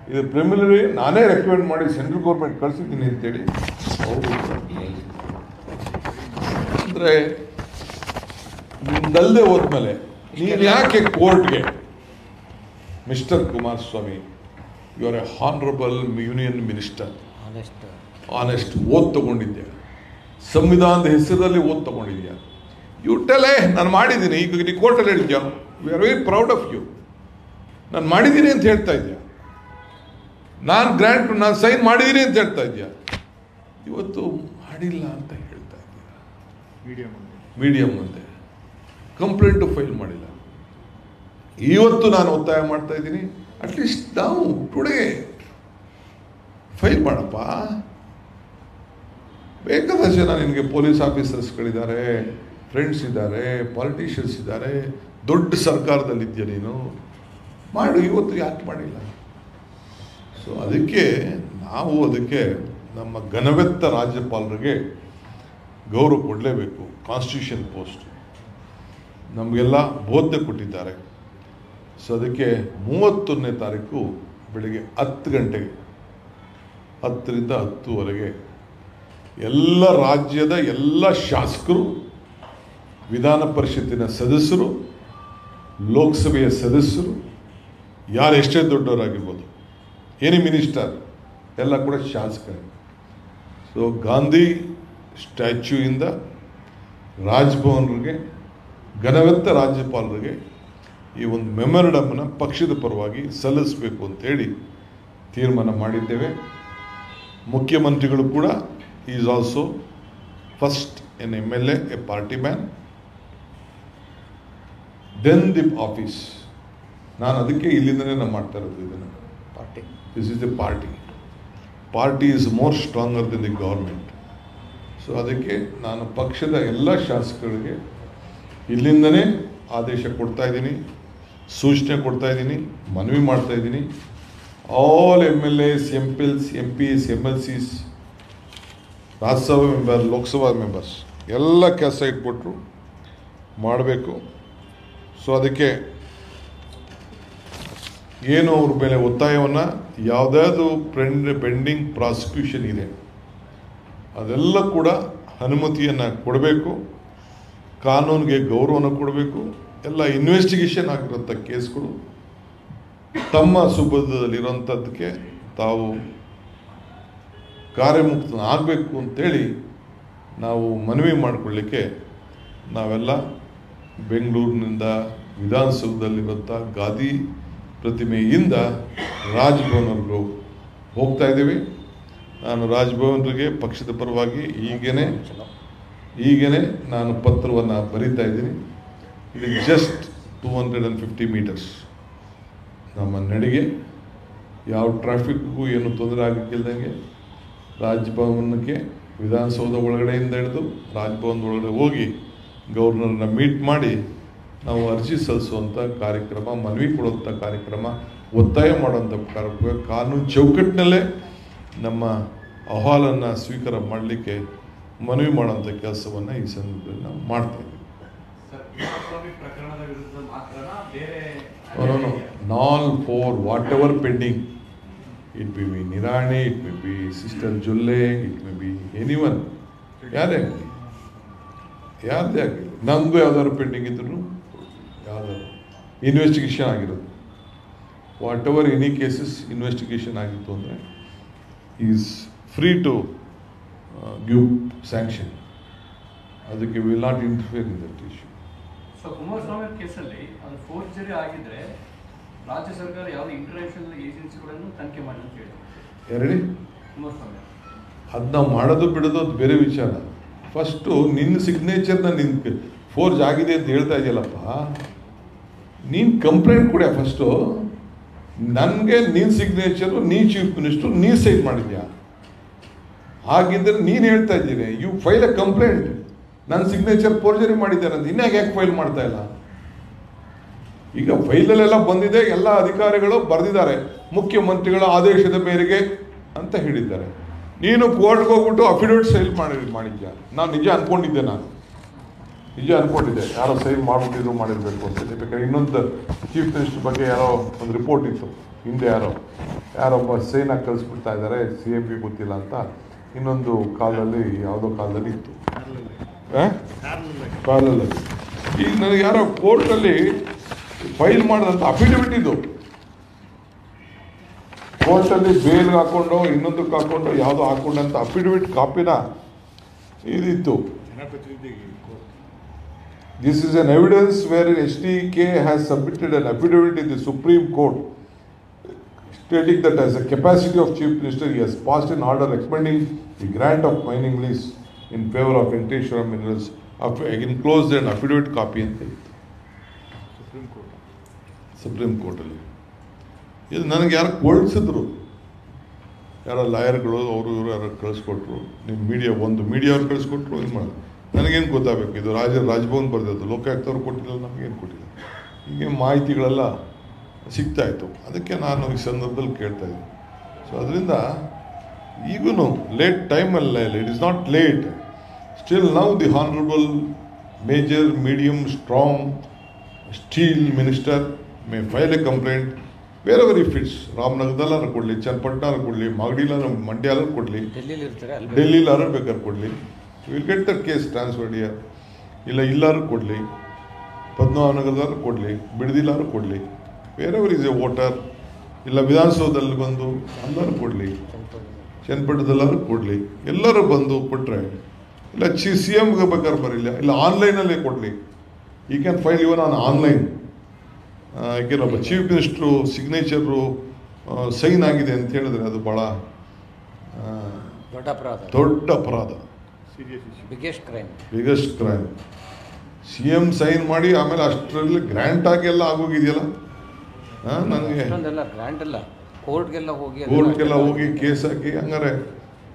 ಇದು ಪ್ರಿಮಿನರಿ ನಾನೇ recommend ಮಾಡಿ central government ಕಳಿಸಿದ್ದೀನಿ ಅಂತೇಳಿ ಅಂದರೆ ನಿಂದಲ್ಲದೆ ಹೋದ್ಮೇಲೆ ನೀನು ಯಾಕೆ ಕೋರ್ಟ್ಗೆ mister Kumaraswamy you are a honourable union minister, honest oath ತಗೊಂಡಿದ್ಯಾ, ಸಂವಿಧಾನದ ಹೆಸರಲ್ಲಿ ಓದ್ ತಗೊಂಡಿದ್ಯಾ, ಯು ಟೆಲ್ ನಾನು ಮಾಡಿದ್ದೀನಿ, ಈಗ ನೀ ಕೋರ್ಟಲ್ಲಿ ಹೇಳಿದ್ಯಾ, we are very proud of you, ನಾನು ಮಾಡಿದ್ದೀನಿ ಅಂತ ಹೇಳ್ತಾ ಇದ್ಯಾ, ನಾನು ಸೈನ್ ಮಾಡಿದ್ದೀನಿ ಅಂತ ಹೇಳ್ತಾ ಇದ್ಯಾ, ಇವತ್ತು ಮಾಡಿಲ್ಲ ಅಂತ ಹೇಳ್ತಾ ಇದ್ದೀರಾ ಮೀಡಿಯಂ ಮುಂದೆ ಕಂಪ್ಲೇಂಟು ಫೈಲ್ ಮಾಡಿಲ್ಲ. ಇವತ್ತು ನಾನು ಒತ್ತಾಯ ಮಾಡ್ತಾ ಇದ್ದೀನಿ, ಅಟ್ಲೀಸ್ಟ್ ನಾವು ಟುಡೇ ಫೈಲ್ ಮಾಡಪ್ಪ. ಬೇಕಾದಷ್ಟು ಜನ ನಿನಗೆ ಪೊಲೀಸ್ ಆಫೀಸರ್ಸ್ಗಳಿದ್ದಾರೆ, ಫ್ರೆಂಡ್ಸ್ ಇದ್ದಾರೆ, ಪಾಲಿಟಿಷಿಯನ್ಸ್ ಇದ್ದಾರೆ, ದೊಡ್ಡ ಸರ್ಕಾರದಲ್ಲಿದ್ಯಾ ನೀನು, ಮಾಡು. ಇವತ್ತು ಯಾಕೆ ಮಾಡಿಲ್ಲ? ಸೊ ಅದಕ್ಕೆ ನಮ್ಮ ಘನವೆತ್ತ ರಾಜ್ಯಪಾಲರಿಗೆ ಗೌರವ ಕೊಡಲೇಬೇಕು. ಕಾನ್ಸ್ಟಿಟ್ಯೂಷನ್ ಪೋಸ್ಟ್ ನಮಗೆಲ್ಲ ಬೋಧನೆ ಕೊಟ್ಟಿದ್ದಾರೆ. ಸೊ ಅದಕ್ಕೆ 31ನೇ ತಾರೀಕು ಬೆಳಗ್ಗೆ 10 ಗಂಟೆಗೆ 10ರಿಂದ 10ವರೆಗೆ ಎಲ್ಲ ರಾಜ್ಯದ ಎಲ್ಲ ಶಾಸಕರು, ವಿಧಾನ ಪರಿಷತ್ತಿನ ಸದಸ್ಯರು, ಲೋಕಸಭೆಯ ಸದಸ್ಯರು, ಯಾರು ಎಷ್ಟೇ ದೊಡ್ಡವರಾಗಿರ್ಬೋದು, ಏನಿ ಮಿನಿಸ್ಟರ್ ಎಲ್ಲ ಕೂಡ ಶಾಸಕರೇ. ಸೊ ಗಾಂಧಿ ಸ್ಟ್ಯಾಚ್ಯೂಯಿಂದ ರಾಜ್ಭವನ್ಗೆ ಘನವೆತ್ತ ರಾಜ್ಯಪಾಲರಿಗೆ ಈ ಒಂದು ಮೆಮೊರಂಡಮ್ನ ಪಕ್ಷದ ಪರವಾಗಿ ಸಲ್ಲಿಸಬೇಕು ಅಂತೇಳಿ ತೀರ್ಮಾನ ಮಾಡಿದ್ದೇವೆ. ಮುಖ್ಯಮಂತ್ರಿಗಳು ಕೂಡ is also first an MLA, a party man, then the office. ನಾನು ಅದಕ್ಕೆ ಇಲ್ಲಿಂದನೇ ನಾನು ಮಾಡ್ತಾ ಇರೋದು ಇದನ್ನು. This is the party is more stronger than the government. So ಅದಕ್ಕೆ ನಾನು ಪಕ್ಷದ ಎಲ್ಲ ಶಾಸಕರಿಗೆ ಇಲ್ಲಿಂದನೇ ಆದೇಶ ಕೊಡ್ತಾ ಇದ್ದೀನಿ, ಸೂಚನೆ ಕೊಡ್ತಾ ಇದ್ದೀನಿ, ಮನವಿ ಮಾಡ್ತಾ ಇದ್ದೀನಿ. All MLAs, MPs, MLCs, Rajya Sabha member, Lok Sabha members ಎಲ್ಲ ಕೆಲಸ ಇಟ್ಬಿಟ್ರು ಮಾಡಬೇಕು. ಸೊ ಅದಕ್ಕೆ ಏನು ಅವ್ರ ಮೇಲೆ ಒತ್ತಾಯವನ್ನು, ಯಾವುದಾದ್ರು ಪೆಂಡಿಂಗ್ ಪ್ರಾಸಿಕ್ಯೂಷನ್ ಇದೆ ಅದೆಲ್ಲ ಕೂಡ ಅನುಮತಿಯನ್ನು ಕೊಡಬೇಕು, ಕಾನೂನಿಗೆ ಗೌರವನ ಕೊಡಬೇಕು. ಎಲ್ಲ ಇನ್ವೆಸ್ಟಿಗೇಷನ್ ಆಗಿರೋಂಥ ಕೇಸ್ಗಳು ತಮ್ಮ ಸುಬುದ್ಧದಲ್ಲಿರೋಂಥದ್ದಕ್ಕೆ ತಾವು ಕಾರ್ಯಮುಕ್ತನಾಗಬೇಕು ಅಂತೇಳಿ ನಾವು ಮನವಿ ಮಾಡಿಕೊಳ್ಳಿಕ್ಕೆ ನಾವೆಲ್ಲ ಬೆಂಗಳೂರಿನಿಂದ ವಿಧಾನಸೌಧದಲ್ಲಿರುವಂಥ ಗಾಂಧಿ ಪ್ರತಿಮೆಯಿಂದ ರಾಜ್ಭವನ್ವರೆಗೂ ಹೋಗ್ತಾ ಇದ್ದೀವಿ. ನಾನು ರಾಜ್ಭವನ್ರಿಗೆ ಪಕ್ಷದ ಪರವಾಗಿ ಈಗೇನೆ ನಾನು ಪತ್ರವನ್ನು ಬರೀತಾ ಇದ್ದೀನಿ. ಇದು ಜಸ್ಟ್ 250 ಮೀಟರ್ಸ್ ನಮ್ಮ ನಡೆಗೆ, ಯಾವ ಟ್ರಾಫಿಕ್ಗೂ ಏನು ತೊಂದರೆ ಆಗಕ್ಕಿಲ್ದಂಗೆ ರಾಜ್ಭವನಕ್ಕೆ ವಿಧಾನಸೌಧ ಒಳಗಡೆಯಿಂದ ಹಿಡಿದು ರಾಜ್ಭವನದ ಒಳಗಡೆ ಹೋಗಿ ಗವರ್ನರ್ನ ಮೀಟ್ ಮಾಡಿ ನಾವು ಅರ್ಜಿ ಸಲ್ಲಿಸುವಂಥ ಕಾರ್ಯಕ್ರಮ, ಮನವಿ ಕೊಡುವಂಥ ಕಾರ್ಯಕ್ರಮ, ಒತ್ತಾಯ ಮಾಡುವಂಥ ಕಾರ್ಯಕ್ರಮ, ಕಾನೂನು ಚೌಕಟ್ಟಿನಲ್ಲೇ ನಮ್ಮ ಅಹವಾಲನ್ನು ಸ್ವೀಕಾರ ಮಾಡಲಿಕ್ಕೆ ಮನವಿ ಮಾಡುವಂಥ ಕೆಲಸವನ್ನು ಈ ಸಂದರ್ಭದಲ್ಲಿ ನಾವು ಮಾಡ್ತೇವೆ. ನಾಲ್ for whatever pending, it may be Nirani, it may be sister Jolle, it may be anyone, ಯಾರದೇ ಆಗಲಿ, ನಮಗೂ ಯಾವ್ದಾದ್ರು ಪೆಂಡಿಂಗ್ ಇದ್ರು, ಯಾವ್ದಾದ್ರು ಇನ್ವೆಸ್ಟಿಗೇಷನ್ ಆಗಿರೋದು, whatever any cases investigation ಆಗಿತ್ತು ಅಂದರೆ is free to give sanction. ಅದಕ್ಕೆ will not interfere in that issue. So Kumaraswamy ಕೇಸಲ್ಲಿ ಅದು ಫೋರ್ಜರಿ ಆಗಿದ್ರೆ ರಾಜ್ಯ ಸರ್ಕಾರ ಯಾವ ಇಂಟರ್ನ್ಯಾಷನಲ್ ಏಜೆನ್ಸಿಗಳನ್ನು ತನಿಖೆ ಮಾಡಿ ಅಂತ ಹೇಳಿ ಕುಮಾರಸ್ವಾಮಿ ಅದನ್ನ ಮಾಡೋದು ಬಿಡೋದು ಅದು ಬೇರೆ ವಿಚಾರ. ಫಸ್ಟು ನಿನ್ನ ಸಿಗ್ನೇಚರ್ನ ನಿನ್ನ ಫೋರ್ಜ್ ಆಗಿದೆ ಅಂತ ಹೇಳ್ತಾ ಇದೆಯಲ್ಲಪ್ಪ, ನೀನು ಕಂಪ್ಲೇಂಟ್ ಕೊಡ್ಯಾ ಫಸ್ಟು. ನನಗೆ ನಿನ್ನ ಸಿಗ್ನೇಚರು, ನೀ ಚೀಫ್ ಮಿನಿಸ್ಟ್ರು, ನೀ ಸೈನ್ ಮಾಡಿದ್ಯಾ. ಹಾಗಿದ್ದರೆ ನೀನು ಹೇಳ್ತಾ ಇದ್ದೀನಿ, ಯು ಫೈಲ್ ಎ ಕಂಪ್ಲೇಂಟ್ ನನ್ನ ಸಿಗ್ನೇಚರ್ ಫೋರ್ಜರಿ ಮಾಡಿದ್ದೇನೆ ಅಂತ ಇನ್ಯಾಕೆ ಯಾಕೆ ಫೈಲ್ ಮಾಡ್ತಾ ಇಲ್ಲ? ಈಗ ಫೈಲಲ್ಲೆಲ್ಲ ಬಂದಿದೆ, ಎಲ್ಲ ಅಧಿಕಾರಿಗಳು ಬರೆದಿದ್ದಾರೆ ಮುಖ್ಯಮಂತ್ರಿಗಳ ಆದೇಶದ ಮೇರೆಗೆ ಅಂತ ಹೇಳಿದ್ದಾರೆ. ನೀನು ಕೋರ್ಟ್ಗೆ ಹೋಗ್ಬಿಟ್ಟು ಅಫಿಡವಿಟ್ ಸೈಲ್ ಮಾಡಿದ್ಯಾ? ನಾನು ನಿಜ ಅನ್ಕೊಂಡಿದ್ದೆ, ಯಾರೋ ಸೈಲ್ ಮಾಡಿರಬೇಕು ಅಂತ. ಬೇಕಾದ್ರೆ ಇನ್ನೊಂದು ಚೀಫ್ ಮಿನಿಸ್ಟರ್ ಬಗ್ಗೆ ಯಾರೋ ಒಂದು ರಿಪೋರ್ಟ್ ಇತ್ತು ಹಿಂದೆ, ಯಾರೊಬ್ಬ ಸೈನಾಗಿ ಕಳಿಸ್ಬಿಡ್ತಾ ಇದ್ದಾರೆ CM ಗೊತ್ತಿಲ್ಲ ಅಂತ ಇನ್ನೊಂದು ಕಾಲದಲ್ಲಿ ಯಾವುದೋ ಕಾಲದಲ್ಲಿ ಇತ್ತು ಕಾಲಲ್ಲಿ. ಈಗ ನನಗೆ ಯಾರೋ ಕೋರ್ಟಲ್ಲಿ ಫೈಲ್ ಮಾಡಿದಂಥ ಅಫಿಡವಿಟ್ ಇದು, ಕೋರ್ಟಲ್ಲಿ ಬೇಲ್ಗೆ ಹಾಕೊಂಡು ಇನ್ನೊಂದಕ್ಕೆ ಹಾಕೊಂಡು ಯಾವುದೋ ಹಾಕೊಂಡಂಥ affidavit ಕಾಪಿನ ಇದಿತ್ತು. This is an evidence where HDK has submitted an affidavit in the Supreme Court stating that as a capacity of Chief Minister he has passed an order recommending the grant of mining lease in favor of Venkateshwara Minerals. Enclosed an affidavit copy ಅಂತ ಇತ್ತು supreme ಕೋರ್ಟಲ್ಲಿ. ಇದು ನನಗೆ ಯಾರು ಕೊಡಿಸಿದ್ರು, ಯಾರೋ ಲಾಯರ್ಗಳು ಅವರು ಇವರು ಯಾರು ಕಳಿಸ್ಕೊಟ್ರು, ನಿಮ್ಮ ಒಂದು ಮೀಡಿಯಾವ್ರು ಕಳಿಸ್ಕೊಟ್ರು. ಇದು ಮಾಡಿ ನನಗೇನು ಗೊತ್ತಾಗಬೇಕು? ಇದು ರಾಜಭವನ್ ಬರೆದದ್ದು, ಲೋಕಾಯುಕ್ತವ್ರು ಕೊಟ್ಟಿಲ್ಲ, ನಮಗೇನು ಕೊಟ್ಟಿಲ್ಲ. ಹೀಗೆ ಮಾಹಿತಿಗಳೆಲ್ಲ ಸಿಗ್ತಾಯಿತ್ತು. ಅದಕ್ಕೆ ನಾನು ಈ ಸಂದರ್ಭದಲ್ಲಿ ಕೇಳ್ತಾ ಇದ್ದೀನಿ. ಸೊ ಅದರಿಂದ ಈಗೂ ಲೇಟ್ ಟೈಮಲ್ಲ, it is not late. Still now the honourable major medium strong steel minister may file a complaint wherever if it's. ರಾಮನಗರದಲ್ಲಾರು ಕೊಡಲಿ, ಚನ್ನಪಟ್ಟಣ ಕೊಡಲಿ, ಮಾಗಡಿಲಾರು, ಮಂಡ್ಯಾರು ಕೊಡಲಿ, ಡೆಲ್ಲಿಲಾರು ಬೇಕಾದ್ರೆ ಕೊಡಲಿ. Will get that case transferred here. ಇಲ್ಲಾರು ಕೊಡಲಿ, ಪದ್ಮನಾಭನಗರದಾರು ಕೊಡಲಿ, ಬಿಡದಿಲಾರು ಕೊಡಲಿ, wherever is a voter. ಇಲ್ಲ ವಿಧಾನಸೌಧದಲ್ಲಿ ಬಂದು ಎಲ್ಲರೂ ಕೊಡಲಿ, ಚನ್ನಪಟ್ಟಣದಲ್ಲಾರು ಕೊಡಲಿ, ಎಲ್ಲರೂ ಬಂದು ಕೊಟ್ಟರೆ. ಇಲ್ಲ CMಗೆ ಬೇಕಾದ್ರೆ ಬರಲಿಲ್ಲ, ಇಲ್ಲ ಆನ್ಲೈನಲ್ಲೇ ಕೊಡಲಿ. ಈ can file even on online. ಯಾಕೆಂದ್ರೆ ಚೀಫ್ ಮಿನಿಸ್ಟ್ರು ಸಿಗ್ನೇಚರು ಸೈನ್ ಆಗಿದೆ ಅಂತ ಹೇಳಿದ್ರೆ ಅದು ಭಾಳ ದೊಡ್ಡ ಅಪರಾಧ, ಬಿಗ್ಗೆಸ್ಟ್ ಕ್ರೈಮ್. CM ಸೈನ್ ಮಾಡಿ ಆಮೇಲೆ ಅಷ್ಟರಲ್ಲಿ ಗ್ರ್ಯಾಂಟ್ ಆಗಿ ಎಲ್ಲ ಆಗೋಗಿದೆಯಲ್ಲ. ನನಗೆ ಕೋರ್ಟ್ಗೆಲ್ಲ ಹೋಗಿ ಕೇಸ್ ಹಾಕಿ ಹಂಗಾರೆ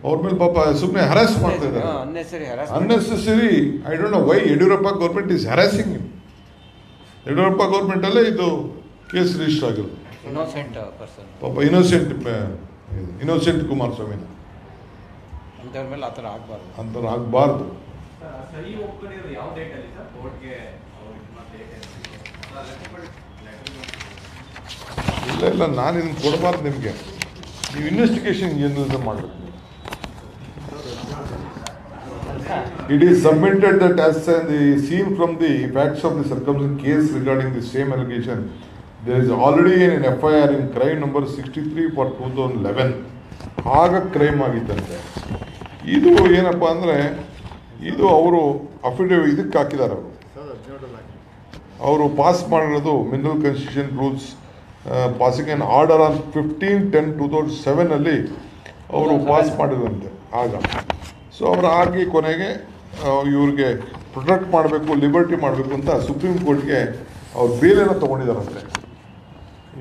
ಅವ್ರ ಮೇಲೆ ಪಾಪ ಸುಮ್ಮನೆ ಹರಾಸ್ ಮಾಡ್ತಾ ಇದ್ದಾರೆ. Unnecessary. I don't know why Yediyurappa government is harassing him. Yediyurappa ಗೌರ್ಮೆಂಟಲ್ಲೇ ಇದು ಕೇಸ್ ರಿಜಿಸ್ಟರ್ ಆಗಿರೋದು. ಪಾಪ ಇನ್ನೋಸೆಂಟ್ ಕುಮಾರಸ್ವಾಮಿನ ಅಂತರ ಆಗಬಾರ್ದು. ಇಲ್ಲ ನಾನು ಇದನ್ನು ಕೊಡಬಾರ್ದು ನಿಮಗೆ. ನೀವು ಇನ್ವೆಸ್ಟಿಗೇಷನ್ ಜರ್ನಲಿಸಮ್ ಮಾಡಬೇಕು. It is submitted that as seen from the facts of the circumstance case regarding the same allegation, there is already an FIR in crime number 63 for 2011. ಆಗ ಕ್ರೈಮ್ ಆಗಿತ್ತಂತೆ. ಇದು ಏನಪ್ಪ ಅಂದರೆ ಇದು ಅವರು ಅಫಿಡೇವಿಟ್ ಇದಕ್ಕೆ ಹಾಕಿದ್ದಾರೆ. ಅವರು ಪಾಸ್ ಮಾಡಿರೋದು mineral ಕನ್ಸ್ಟಿಟ್ಯೂಷನ್ rules passing on order on 15/10/2007 ಅವರು ಪಾಸ್ ಮಾಡಿದಂತೆ ಆಗ. ಸೊ ಅವರು ಆಗಿ ಕೊನೆಗೆ ಇವ್ರಿಗೆ ಪ್ರೊಟೆಕ್ಟ್ ಮಾಡಬೇಕು, ಲಿಬರ್ಟಿ ಮಾಡಬೇಕು ಅಂತ ಸುಪ್ರೀಂ ಕೋರ್ಟ್ಗೆ ಅವ್ರು ಬೇಲೇನೋ ತೊಗೊಂಡಿದ್ದಾರಂತೆ.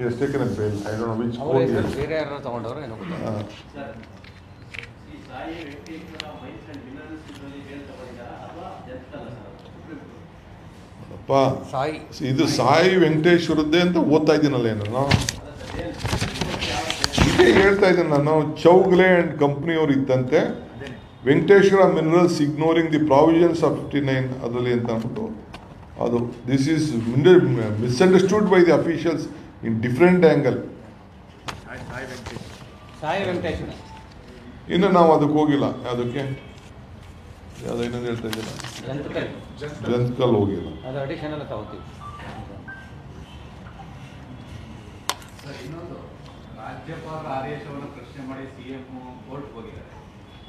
ಎಷ್ಟೇಕೆ bail I don't know which court. ಇದು ಸಾಯಿ ವೆಂಕಟೇಶ್ವರದ್ದೇ ಅಂತ ಓದ್ತಾ ಇದ್ದೀನಲ್ಲ ನಾನು. ಹೀಗೆ ಹೇಳ್ತಾ ಇದ್ದೀನಿ ನಾನು. ಚೌಗ್ಲೆ ಆ್ಯಂಡ್ ಕಂಪ್ನಿಯವ್ರು ಇದ್ದಂತೆ Venkateshwara minerals ignoring the provisions of 59 ಅದರಲ್ಲಿ ಅಂತ ಅಂದ್ಬಿಟ್ಟು ಅದು this is misunderstood by the officials in different angle. ಇನ್ನು ನಾವು ಅದಕ್ಕೆ ಹೋಗಿಲ್ಲ. ಯಾವುದಕ್ಕೆ ಯಾವ್ದು ಇನ್ನೊಂದು ಹೇಳ್ತಾ ಇದ್ದೀರಾ? ಜಂತ್ಕಲ್ ಹೋಗಿಲ್ಲ. ರಾಜ್ಯಪಾಲ ಆದೇಶವನ್ನು ಪ್ರಶ್ನೆ ಮಾಡಿ CM ಕೋರ್ಟ್ ಹೋಗಿದ್ದಾರೆ.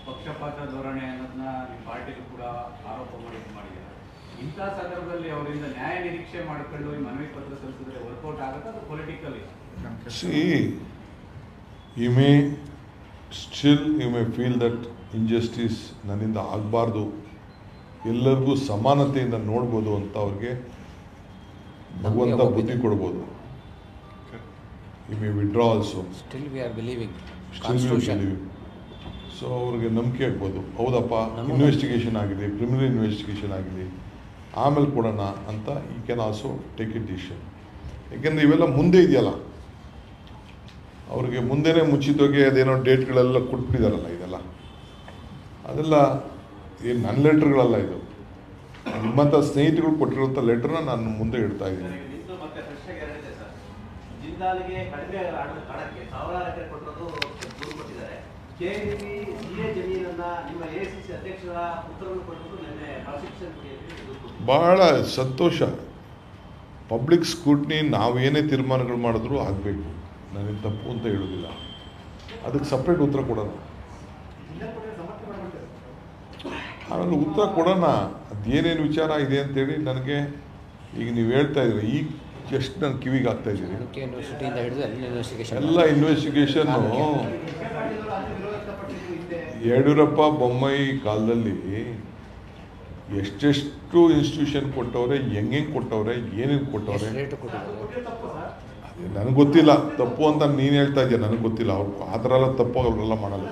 ಪಕ್ಷಪಾತ ಧೋರಣೆ ಅನ್ನೋದನ್ನ ನಿಮ್ಮ ಪಾರ್ಟಿಗೂ ಕೂಡ ಆರೋಪ ಮಾಡಿದ್ದಾರೆ. ಇಂಥ ಸಂದರ್ಭದಲ್ಲಿ ಅವರಿಂದ ನ್ಯಾಯ ನಿರೀಕ್ಷೆ ಮಾಡಿಕೊಂಡು ಈ ಮನವಿ ಪತ್ರ ಸಲ್ಲಿಸಿದ್ರೆ ವರ್ಕೌಟ್ ಆಗುತ್ತೆ, ಅದು politically. You may feel that injustice ನನ್ನಿಂದ ಆಗಬಾರ್ದು, ಎಲ್ಲರಿಗೂ ಸಮಾನತೆಯಿಂದ ನೋಡ್ಬೋದು ಅಂತ ಅವ್ರಿಗೆ ಭಗವಂತ ಬುದ್ಧಿ ಕೊಡ್ಬೋದು. You may withdraw also. Still we are believing. So ಅವ್ರಿಗೆ ನಂಬಿಕೆ ಆಗ್ಬೋದು, ಹೌದಪ್ಪ ಇನ್ವೆಸ್ಟಿಗೇಷನ್ ಆಗಿದೆ, ಕ್ರಿಮಿನಲ್ ಇನ್ವೆಸ್ಟಿಗೇಷನ್ ಆಗಿದೆ, ಆಮೇಲೆ ಕೊಡೋಣ ಅಂತ ಈ can also take it decision. ಯಾಕೆಂದರೆ ಇವೆಲ್ಲ ಮುಂದೆ ಇದೆಯಲ್ಲ, ಅವ್ರಿಗೆ ಮುಂದೆನೇ ಮುಂಚಿತವಾಗಿ ಅದೇನೋ ಡೇಟ್ಗಳೆಲ್ಲ ಕೊಟ್ಬಿಟ್ಟಿದಾರಲ್ಲ, ಇದೆಲ್ಲ ಅದೆಲ್ಲ ಏನು ನನ್ನ ಲೆಟ್ರ್ಗಳಲ್ಲ, ಇದು ನಿಮ್ಮಂಥ ಸ್ನೇಹಿತರು ಕೊಟ್ಟಿರುವಂಥ ಲೆಟ್ರನ್ನ ನಾನು ಮುಂದೆ ಇಡ್ತಾ ಇದ್ದೀನಿ. ಜಿಂದಾಲ್ಗೆ ಕಡಿಮೆ ಹಣಕ್ಕೆ ಸಾವಿರಾರು ಎಕರೆ ಕೊಟ್ಟರು ದೂರು ಕೊಟ್ಟಿದ್ದಾರೆ. ಕೆಡಿಪಿ ಸಿಎ ಜಮೀನನ್ನ ನಿಮ್ಮ ಎಸಿಸಿ ಅಧ್ಯಕ್ಷರ ಪುತ್ರರು ಕೊಟ್ಟರು ನಿನ್ನೆ ಪ್ರಾಸಿಕ್ಯೂಷನ್ ಭಾಳ ಸಂತೋಷ. ಪಬ್ಲಿಕ್ ಸ್ಕ್ರೂಟ್ನಿ ನಾವೇನೇ ತೀರ್ಮಾನಗಳು ಮಾಡಿದ್ರು ಆಗಬೇಕು, ನಾನೇನು ತಪ್ಪು ಅಂತ ಹೇಳೋದಿಲ್ಲ. ಅದಕ್ಕೆ ಸಪ್ರೇಟ್ ಉತ್ತರ ಕೊಡೋಣ, ಆಮೇಲೆ ಉತ್ತರ ಕೊಡೋಣ. ಅದೇನೇನು ವಿಚಾರ ಇದೆ ಅಂತೇಳಿ ನನಗೆ ಈಗ ನೀವು ಹೇಳ್ತಾ ಇದ್ದೀರಿ, ಈಗ ಎಷ್ಟು ನಾನು ಕಿವಿಗೆ ಆಗ್ತಾ ಇದ್ದೀನಿ. ಎಲ್ಲ ಇನ್ವೆಸ್ಟಿಗೇಷನ್ನು ಯಡಿಯೂರಪ್ಪ ಬೊಮ್ಮಾಯಿ ಕಾಲದಲ್ಲಿ ಎಷ್ಟೆಷ್ಟು ಇನ್ಸ್ಟಿಟ್ಯೂಷನ್ ಕೊಟ್ಟವ್ರೆ, ಹೆಂಗೆ ಕೊಟ್ಟವ್ರೆ, ಏನೇನು ಕೊಟ್ಟವ್ರೆ ನನಗೆ ಗೊತ್ತಿಲ್ಲ. ತಪ್ಪು ಅಂತ ನೀನು ಹೇಳ್ತಾ ಇದೆಯಾ, ನನಗೆ ಗೊತ್ತಿಲ್ಲ. ಅವ್ರು ಆ ಥರ ಎಲ್ಲ ತಪ್ಪು ಅವರೆಲ್ಲ ಮಾಡಲ್ಲ.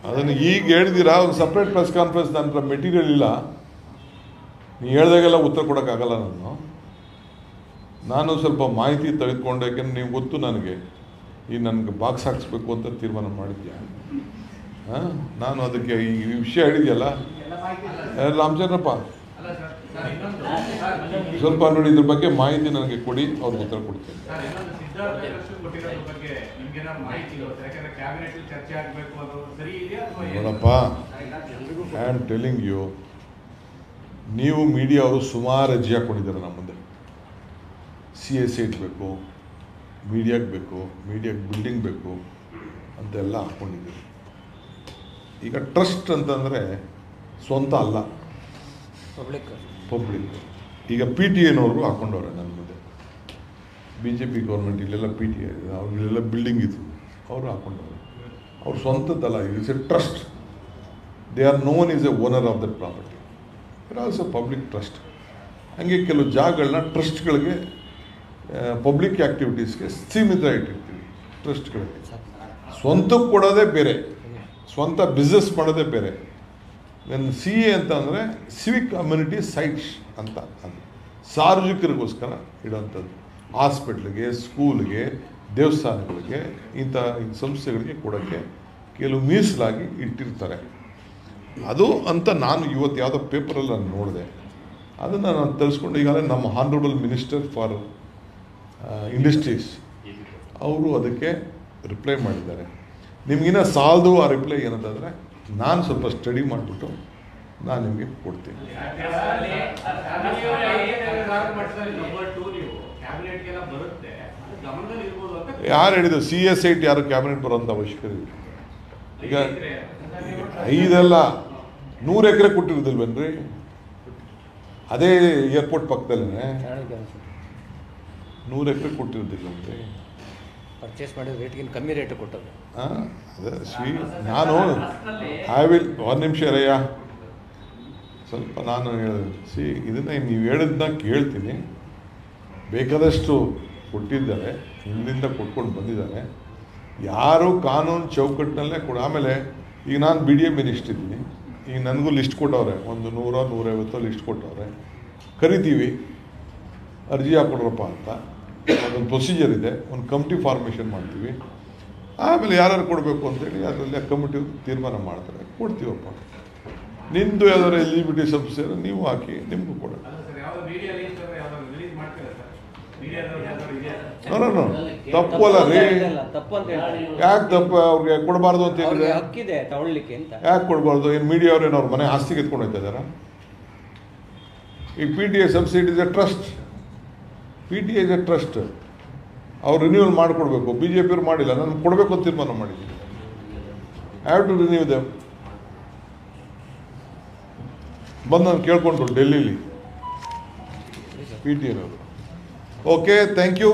ಅದನ್ನು ಈಗ ಹೇಳಿದ್ದೀರಾ, ಒಂದು ಸಪ್ರೇಟ್ ಪ್ರೆಸ್ ಕಾನ್ಫರೆನ್ಸ್ ನನ್ನ ಹತ್ರ ಮೆಟೀರಿಯಲ್ ಇಲ್ಲ. ನೀವು ಹೇಳ್ದಾಗೆಲ್ಲ ಉತ್ತರ ಕೊಡೋಕ್ಕಾಗಲ್ಲ. ನಾನು ಸ್ವಲ್ಪ ಮಾಹಿತಿ ತೆಗೆದುಕೊಂಡು, ಯಾಕೆಂದ್ರೆ ನೀವು ಗೊತ್ತು ನನಗೆ ಈಗ ನನಗೆ ಬಾಕ್ಸ್ ಹಾಕ್ಸ್ಬೇಕು ಅಂತ ತೀರ್ಮಾನ ಮಾಡಿದ್ಯಾ. ನಾನು ಅದಕ್ಕೆ ಈ ವಿಷಯ ಹೇಳಿದೆಯಲ್ಲ ರಾಮಚಂದ್ರಪ್ಪ, ಸ್ವಲ್ಪ ನೋಡಿ ಇದ್ರ ಬಗ್ಗೆ ಮಾಹಿತಿ ನನಗೆ ಕೊಡಿ, ಅವ್ರಿಗೆ ಉತ್ತರ ಕೊಡ್ತೇನೆ. ನೋಡಪ್ಪ, ಐ ಆಮ್ ಟೆಲಿಂಗ್ ಯು, ನೀವು ಮೀಡಿಯಾ ಅವರು ಸುಮಾರು ಅರ್ಜಿ ಹಾಕ್ಕೊಂಡಿದ್ದಾರೆ ನಮ್ಮ ಮುಂದೆ. CSA ಬೇಕು, ಮೀಡಿಯಾಗೆ ಬೇಕು, ಮೀಡಿಯಾಗೆ ಬಿಲ್ಡಿಂಗ್ ಬೇಕು ಅಂತೆಲ್ಲ ಹಾಕ್ಕೊಂಡಿದ್ದೀರಿ. ಈಗ ಟ್ರಸ್ಟ್ ಅಂತಂದರೆ ಸ್ವಂತ ಅಲ್ಲ, ಪಬ್ಲಿಕ್. ಈಗ PTAನವರು ಹಾಕ್ಕೊಂಡವ್ರೆ ನನ್ನ ಮುಂದೆ. BJP ಗೌರ್ಮೆಂಟ್ ಇಲ್ಲೆಲ್ಲ PTA ಅವ್ರಿಗೆಲ್ಲ ಬಿಲ್ಡಿಂಗ್ ಇತ್ತು, ಅವರು ಹಾಕ್ಕೊಂಡವ್ರೆ. ಅವ್ರು ಸ್ವಂತದ್ದಲ್ಲ, it's a trust. They are known is a owner of that property. It also public trust. ಹಾಗೆ ಕೆಲವು ಜಾಗಗಳನ್ನ ಟ್ರಸ್ಟ್ಗಳಿಗೆ, ಪಬ್ಲಿಕ್ ಆ್ಯಕ್ಟಿವಿಟೀಸ್ಗೆ ಸೀಮಿತ ಇಟ್ಟಿರ್ತೀವಿ. ಟ್ರಸ್ಟ್ಗಳಿಗೆ ಸ್ವಂತಕ್ಕೆ ಕೊಡೋದೇ ಬೇರೆ, ಸ್ವಂತ ಬಿಸ್ನೆಸ್ ಮಾಡೋದೇ ಬೇರೆ. ನನ್ನ CA ಅಂತ ಅಂದರೆ ಸಿವಿಕ್ ಕಮ್ಯುನಿಟಿ ಸೈಟ್ಸ್ ಅಂತ, ಅದು ಸಾರ್ವಜನಿಕರಿಗೋಸ್ಕರ ಇಡೋಂಥದ್ದು. ಹಾಸ್ಪಿಟ್ಲಿಗೆ, ಸ್ಕೂಲ್ಗೆ, ದೇವಸ್ಥಾನಗಳಿಗೆ, ಇಂಥ ಸಂಸ್ಥೆಗಳಿಗೆ ಕೊಡೋಕ್ಕೆ ಕೆಲವು ಮೀಸಲಾಗಿ ಇಟ್ಟಿರ್ತಾರೆ. ಅದು ಅಂತ ನಾನು ಇವತ್ತು ಯಾವುದೋ ಪೇಪರಲ್ಲಿ ನಾನು ನೋಡಿದೆ, ಅದನ್ನು ನಾನು ತರಿಸ್ಕೊಂಡು ಈಗಾಗಲೇ ನಮ್ಮ ಹಾನರಬಲ್ ಮಿನಿಸ್ಟರ್ ಫಾರ್ ಇಂಡಸ್ಟ್ರೀಸ್ ಅವರು ಅದಕ್ಕೆ ರಿಪ್ಲೈ ಮಾಡಿದ್ದಾರೆ. ನಿಮಗಿನ್ನ ಸಾಲದು ಆ ರಿಪ್ಲೈ ಏನಂತಂದರೆ, ನಾನು ಸ್ವಲ್ಪ ಸ್ಟಡಿ ಮಾಡಿಬಿಟ್ಟು ನಾನು ನಿಮಗೆ ಕೊಡ್ತೀನಿ. ಯಾರು ಹೇಳಿದ್ರು CS ಸೈಟ್ ಯಾರು ಕ್ಯಾಬಿನೆಟ್ ಬರೋಂಥ ಅವಶ್ಯಕತೆ ಇಲ್ಲ. ಈಗ 5 100 ಎಕರೆ ಕೊಟ್ಟಿರೋದಿಲ್ವೇನ್ರಿ? ಅದೇ ಏರ್ಪೋರ್ಟ್ ಪಕ್ಕದಲ್ಲೇ 100 ಎಕರೆ ಕೊಟ್ಟಿರೋದಿಲ್ಲಂತೆ. ಪರ್ಚೇಸ್ ಮಾಡಿದ ರೇಟ್ಗಿಂತ ಕಮ್ಮಿ ರೇಟ್ ಕೊಟ್ಟದ್ದು. ಅದೇ ನಾನು ಒಂದು ನಿಮಿಷ ರಯ್ಯ, ಸ್ವಲ್ಪ ನಾನು ಹೇಳಿದೆ. ಇದನ್ನು ನೀವು ಹೇಳಿದ್ನ ಕೇಳ್ತೀನಿ. ಬೇಕಾದಷ್ಟು ಕೊಟ್ಟಿದ್ದಾರೆ, ಹಿಂದಿಂದ ಕೊಟ್ಕೊಂಡು ಬಂದಿದ್ದಾರೆ. ಯಾರು ಕಾನೂನು ಚೌಕಟ್ಟಿನಲ್ಲೇ ಕೊಡ. ಆಮೇಲೆ ಈಗ ನಾನು BDA ಮಿನಿಸ್ಟರ್ ಇದ್ದೀನಿ, ಈಗ ನನಗೂ ಲಿಸ್ಟ್ ಕೊಟ್ಟವ್ರೆ, ಒಂದು 100-150 ಲಿಸ್ಟ್ ಕೊಟ್ಟವ್ರೆ. ಕರಿತೀವಿ, ಅರ್ಜಿ ಹಾಕ್ಕೊಡ್ರಪ್ಪ ಅಂತ. ಅದೊಂದು ಪ್ರೊಸೀಜರ್ ಇದೆ, ಒಂದು ಕಮಿಟಿ ಫಾರ್ಮೇಷನ್ ಮಾಡ್ತೀವಿ. ಆಮೇಲೆ ಯಾರು ಕೊಡಬೇಕು ಅಂತೇಳಿ ಅದರಲ್ಲಿ ಕಮಿಟಿ ತೀರ್ಮಾನ ಮಾಡ್ತಾರೆ, ಕೊಡ್ತೀವಪ್ಪ. ನಿಮ್ಮದು ಯಾವ್ದಾರು ಎಲಿಜಿಬಿಲಿಟಿ ಸಂಸ್ಥೆ ನೀವು ಹಾಕಿ, ನಿಮಗೂ ಕೊಡ. ನೋಡೋಣ, ತಪ್ಪು ಅಲ್ಲ ರೀ. ಯಾಕೆ ತಪ್ಪು? ಅವ್ರಿಗೆ ಕೊಡಬಾರ್ದು ಅಂತ ಹೇಳಿದ್ರೆ ಯಾಕೆ ಕೊಡಬಾರ್ದು? ಏನು ಮೀಡಿಯಾ ಅವ್ರೇನು ಅವ್ರ ಮನೆ ಆಸ್ತಿಗೆ ಎತ್ಕೊಂಡು ಹೋಗ್ತಾ ಇದ್ದಾರಾ? ಈ PTA subsidy is a trust. PTA is a trust. ಅವ್ರು ರಿನ್ಯೂವಲ್ ಮಾಡಿಕೊಡ್ಬೇಕು. BJP ಅವ್ರು ಮಾಡಿಲ್ಲ, ನಾನು ಕೊಡಬೇಕು ಅಂತ ತೀರ್ಮಾನ ಮಾಡಿದ್ದೀನಿ. I have to renew them. ಬಂದು ನಾನು ಕೇಳ್ಕೊಂಡ್ರು ಡೆಲ್ಲಿಲಿ PTAನವರು. Okay, thank you.